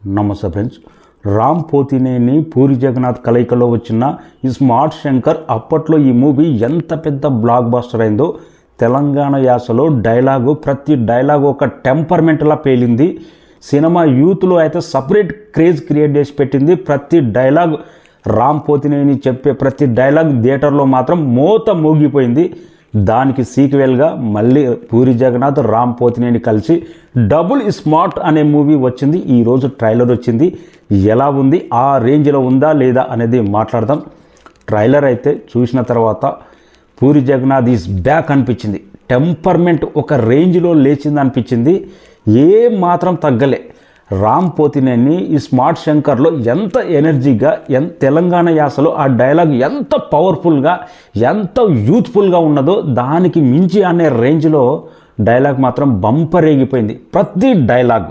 నమస్తే ఫ్రెండ్స్. రామ్ పోతినేని పూరి జగన్నాథ్ కలయికలో వచ్చిన ఈ స్మార్ట్ శంకర్ అప్పట్లో ఈ మూవీ ఎంత పెద్ద బ్లాక్ బస్టర్ అయిందో. తెలంగాణ యాసలో డైలాగు, ప్రతి డైలాగు ఒక టెంపర్మెంట్లా పేలింది. సినిమా యూత్లో అయితే సపరేట్ క్రేజ్ క్రియేట్ చేసి పెట్టింది. ప్రతి డైలాగ్ రామ్ పోతినేని చెప్పే ప్రతి డైలాగ్ థియేటర్లో మాత్రం మోత మోగిపోయింది. దానికి సీక్వెల్గా మళ్ళీ పూరి జగన్నాథ్ రామ్ పోతినేని కలిసి డబుల్ స్మార్ట్ అనే మూవీ వచ్చింది. ఈరోజు ట్రైలర్ వచ్చింది. ఎలా ఉంది, ఆ రేంజ్లో ఉందా లేదా అనేది మాట్లాడదాం. ట్రైలర్ అయితే చూసిన తర్వాత పూరి జగన్నాథ్ ఈజ్ బ్యాక్ అనిపించింది. టెంపర్మెంట్ ఒక రేంజ్లో లేచింది అనిపించింది. ఏ మాత్రం తగ్గలే. రామ్ పోతినేని ఈ స్మార్ట్ శంకర్లో ఎంత ఎనర్జీగా, తెలంగాణ యాసలో ఆ డైలాగ్ ఎంత పవర్ఫుల్గా, ఎంత యూత్ఫుల్గా ఉన్నదో దానికి మించి అనే రేంజ్లో డైలాగ్ మాత్రం బంపరేగిపోయింది. ప్రతి డైలాగ్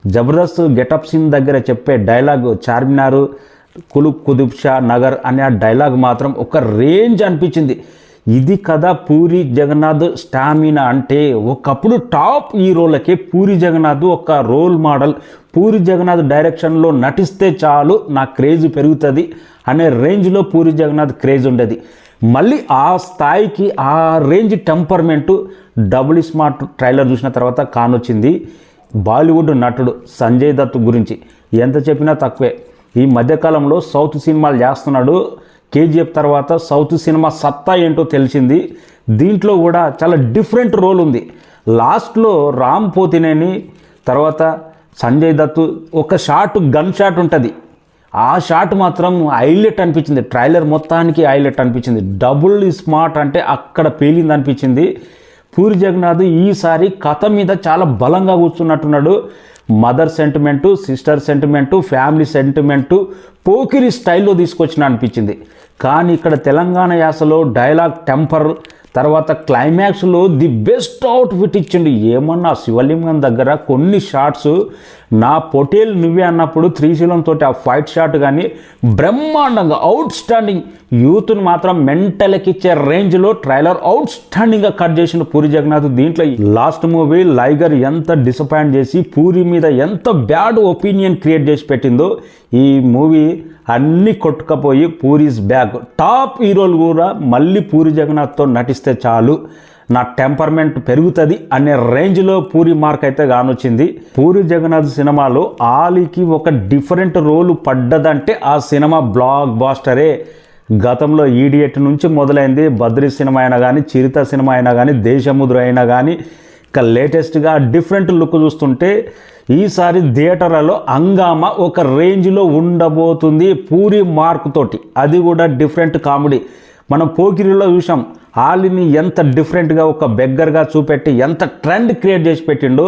జబర్దస్త్ గెటప్ సీన్ దగ్గర చెప్పే డైలాగ్, చార్మినార్ కుతుబ్ షా నగర్ అనే ఆ డైలాగ్ మాత్రం ఒక రేంజ్ అనిపించింది. ఇది కదా పూరి జగన్నాథ్ స్టామినా అంటే. ఒకప్పుడు టాప్ హీరోలకి పూరి జగన్నాథ్ ఒక రోల్ మోడల్. పూరి జగన్నాథ్ డైరెక్షన్లో నటిస్తే చాలు నా క్రేజ్ పెరుగుతుంది అనే రేంజ్లో పూరి జగన్నాథ్ క్రేజ్ ఉండేది. మళ్ళీ ఆ స్థాయికి, ఆ range temperament double smart trailer చూసిన తర్వాత కానొచ్చింది. బాలీవుడ్ నటుడు సంజయ్ దత్ గురించి ఎంత చెప్పినా తక్కువే. ఈ మధ్యకాలంలో సౌత్ సినిమాలు చేస్తున్నాడు. కేజీఎఫ్ తర్వాత సౌత్ సినిమా సత్తా ఏంటో తెలిసింది. దీంట్లో కూడా చాలా డిఫరెంట్ రోల్ ఉంది. లాస్ట్లో రామ్ పోతినేని తర్వాత సంజయ్ దత్ ఒక షాట్, గన్ షాట్ ఉంటుంది. ఆ షాట్ మాత్రం హైలైట్ అనిపించింది. ట్రైలర్ మొత్తానికి హైలైట్ అనిపించింది. డబుల్ స్మార్ట్ అంటే అక్కడ పేలింది అనిపించింది. పూరి జగన్నాథ్ ఈసారి కథ మీద చాలా బలంగా కూర్చున్నట్టున్నాడు. Mother sentiment, sister sentiment, family sentiment Pokiri స్టైల్లో తీసుకొచ్చిన అనిపించింది. కానీ ఇక్కడ తెలంగాణ యాసలో డైలాగ్ టెంపర్ తర్వాత క్లైమాక్స్లో ది బెస్ట్ అవుట్ఫిట్ ఇచ్చిండు. ఏమన్నా శివలింగం దగ్గర కొన్ని షాట్స్ నా పొటేల్ నువ్వే అన్నప్పుడు త్రిశూలంతో ఆ ఫైట్ షాట్ కానీ బ్రహ్మాండంగా అవుట్ స్టాండింగ్. యూత్ను మాత్రం మెంటల్కిచ్చే రేంజ్లో ట్రైలర్ అవుట్ స్టాండింగ్గా కట్ చేసిన పూరి జగన్నాథ్. దీంట్లో లాస్ట్ మూవీ లైగర్ ఎంత డిసప్పాయింట్ చేసి పూరి మీద ఎంత బ్యాడ్ ఒపీనియన్ క్రియేట్ చేసి పెట్టిందో, ఈ మూవీ అన్నీ కొట్టుకపోయి పూరీస్ బ్యాక్. టాప్ హీరోలు కూడా మళ్ళీ పూరి జగన్నాథ్తో నటిస్తే చాలు నా టెంపర్మెంట్ పెరుగుతుంది అనే రేంజ్లో పూరి మార్క్ అయితే కానొచ్చింది. పూరి జగన్నాథ్ సినిమాలో ఆలీకి ఒక డిఫరెంట్ రోలు పడ్డదంటే ఆ సినిమా బ్లాక్ బాస్టరే. గతంలో ఈడియట్ నుంచి మొదలైంది. బద్రీ సినిమా అయినా కానీ, చిరుత సినిమా అయినా కానీ, దేశముద్ర అయినా కానీ, ఇక లేటెస్ట్గా డిఫరెంట్ లుక్ చూస్తుంటే ఈసారి థియేటర్లలో హంగామా ఒక రేంజ్లో ఉండబోతుంది పూరి మార్క్ తోటి. అది కూడా డిఫరెంట్ కామెడీ. మనం పోకిరిలో చూసాం ఆలీని ఎంత డిఫరెంట్గా ఒక బెగ్గర్గా చూపెట్టి ఎంత ట్రెండ్ క్రియేట్ చేసి పెట్టిండో.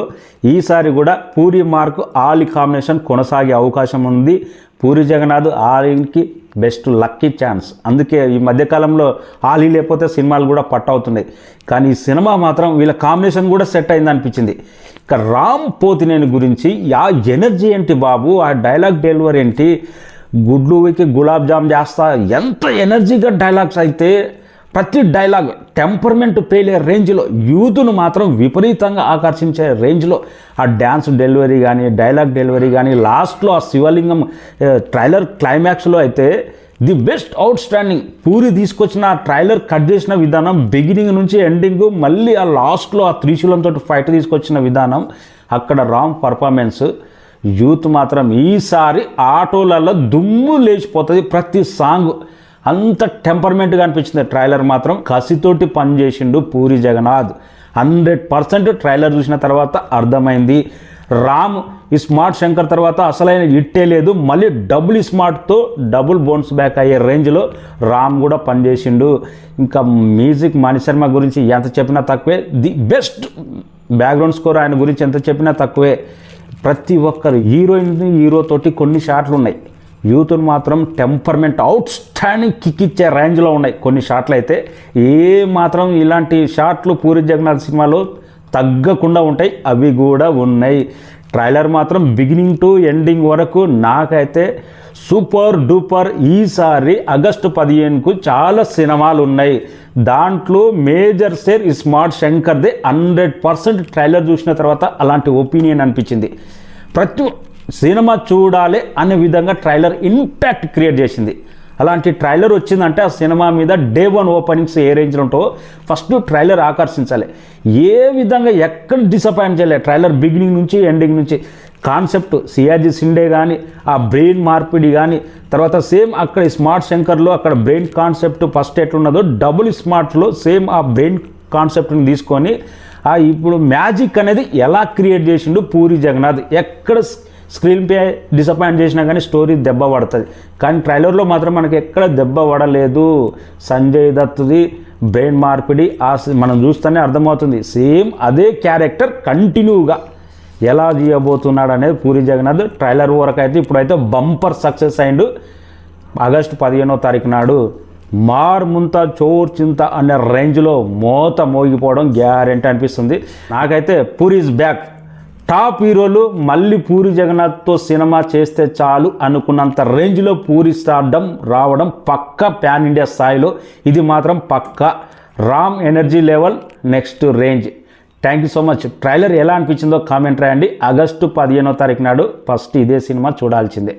ఈసారి కూడా పూరి మార్క్ ఆలీ కాంబినేషన్ కొనసాగే అవకాశం ఉంది. పూరి జగన్నాథ్ ఆలీకి బెస్ట్ లక్కీ ఛాన్స్. అందుకే ఈ మధ్యకాలంలో ఆలీ లేకపోతే సినిమాలు కూడా పట్టు అవుతున్నాయి. కానీ ఈ సినిమా మాత్రం వీళ్ళ కాంబినేషన్ కూడా సెట్ అయింది అనిపించింది. ఇక రామ్ పోతినేని గురించి ఆ ఎనర్జీ ఏంటి బాబు, ఆ డైలాగ్ డెలివరీ ఏంటి, గుడ్లుకి గులాబ్ జామ్ చేస్తా, ఎంత ఎనర్జీగా డైలాగ్స్ అయితే ప్రతి డైలాగ్ టెంపర్మెంట్ పేలే రేంజ్లో, యూత్ను మాత్రం విపరీతంగా ఆకర్షించే రేంజ్లో ఆ డ్యాన్స్ డెలివరీ కానీ, డైలాగ్ డెలివరీ కానీ, లాస్ట్లో ఆ శివలింగం ట్రైలర్ క్లైమాక్స్లో అయితే the best out standing. Puri తీసుకొచ్చిన ఆ ట్రైలర్ కట్ చేసిన విధానం, బిగినింగ్ నుంచి ఎండింగ్, మళ్ళీ ఆ లాస్ట్లో ఆ త్రిశూలంతో ఫైట్ తీసుకొచ్చిన విధానం, అక్కడ రామ్ పర్ఫార్మెన్స్. యూత్ మాత్రం ఈసారి ఆటోలలో దుమ్ము లేచిపోతుంది. ప్రతి సాంగ్ అంత టెంపర్మెంట్గా అనిపించింది. ట్రైలర్ మాత్రం కసితోటి పనిచేసిండు పూరి జగన్నాథ్. 100% ట్రైలర్ చూసిన తర్వాత అర్థమైంది. రామ్ ఈ స్మార్ట్ శంకర్ తర్వాత అసలైన ఇట్టే లేదు. మళ్ళీ డబుల్ స్మార్ట్తో డబుల్ బౌన్స్ బ్యాక్ అయ్యే రేంజ్లో రామ్ కూడా పనిచేసిండు. ఇంకా మ్యూజిక్ మణిశర్మ గురించి ఎంత చెప్పినా తక్కువే. ది బెస్ట్ బ్యాక్గ్రౌండ్ స్కోర్ ఆయన గురించి ఎంత చెప్పినా తక్కువే. ప్రతి ఒక్కరు హీరోతోటి కొన్ని షాట్లు ఉన్నాయి. యూత్ను మాత్రం టెంపర్మెంట్ అవుట్ స్టాండింగ్ కిక్ ఇచ్చే రేంజ్లో ఉన్నాయి కొన్ని షాట్లు అయితే. ఏ మాత్రం ఇలాంటి షాట్లు పూరి జగన్నాథ్ సినిమాలో తగ్గకుండా ఉంటాయి. అవి కూడా ఉన్నాయి. ట్రైలర్ మాత్రం బిగినింగ్ టు ఎండింగ్ వరకు నాకైతే సూపర్ డూపర్. ఈసారి ఆగస్టు 15కు చాలా సినిమాలు ఉన్నాయి. దాంట్లో మేజర్ షేర్ ఈ స్మార్ట్ శంకర్దే. 100% ట్రైలర్ చూసిన తర్వాత అలాంటి ఒపీనియన్ అనిపించింది. ప్రతి సినిమా చూడాలి అనే విధంగా ట్రైలర్ ఇంపాక్ట్ క్రియేట్ చేసింది. అలాంటి ట్రైలర్ వచ్చిందంటే ఆ సినిమా మీద డే 1 ఓపెనింగ్స్ ఏ రేంజ్లో ఉంటావో ఫస్ట్ ట్రైలర్ ఆకర్షించాలి. ఏ విధంగా ఎక్కడ డిసప్పాయింట్ చేయలేదు. ట్రైలర్ బిగినింగ్ నుంచి ఎండింగ్ నుంచి కాన్సెప్ట్ సిఆర్జీ సిండే కానీ ఆ బ్రెయిన్ మార్పిడి కానీ, తర్వాత సేమ్ అక్కడ స్మార్ట్ శంకర్లో అక్కడ బ్రెయిన్ కాన్సెప్ట్ ఫస్ట్ ఎట్లున్నదో డబుల్ స్మార్ట్లో సేమ్ ఆ బ్రెయిన్ కాన్సెప్ట్ని తీసుకొని ఇప్పుడు మ్యాజిక్ అనేది ఎలా క్రియేట్ చేసిండు పూరి జగన్నాథ్. ఎక్కడ స్క్రీన్ ప్లే డిసప్పాయింట్ చేసినా కానీ స్టోరీ దెబ్బ పడుతుంది. కానీ ట్రైలర్లో మాత్రం మనకి ఎక్కడ దెబ్బ పడలేదు. సంజయ్ దత్తుది బ్రెయిన్ మార్పిడి మనం చూస్తేనే అర్థమవుతుంది. సేమ్ అదే క్యారెక్టర్ కంటిన్యూగా ఎలా చేయబోతున్నాడు అనేది పూరి జగన్నాథ్ ట్రైలర్ వరకు అయితే ఇప్పుడైతే బంపర్ సక్సెస్ అయిండు. ఆగస్టు 15వ తారీఖు నాడు మార్ ముంత చోర్ చింత అనే రేంజ్లో మోత మోగిపోవడం గ్యారెంటీ అనిపిస్తుంది. నాకైతే పూరి ఈజ్ బ్యాక్. టాప్ హీరోలు మళ్ళీ పూరి జగన్నాథ్తో సినిమా చేస్తే చాలు అనుకున్నంత రేంజ్లో పూరి స్టార్డమ్ రావడం పక్క ప్యాన్ ఇండియా స్థాయిలో ఇది మాత్రం పక్క. Ram energy level next range. Thank you so much. Trailer ఎలా అనిపించిందో కామెంట్ రాయండి. ఆగస్టు 15వ తారీఖు నాడు ఫస్ట్ ఇదే సినిమా చూడాల్సిందే.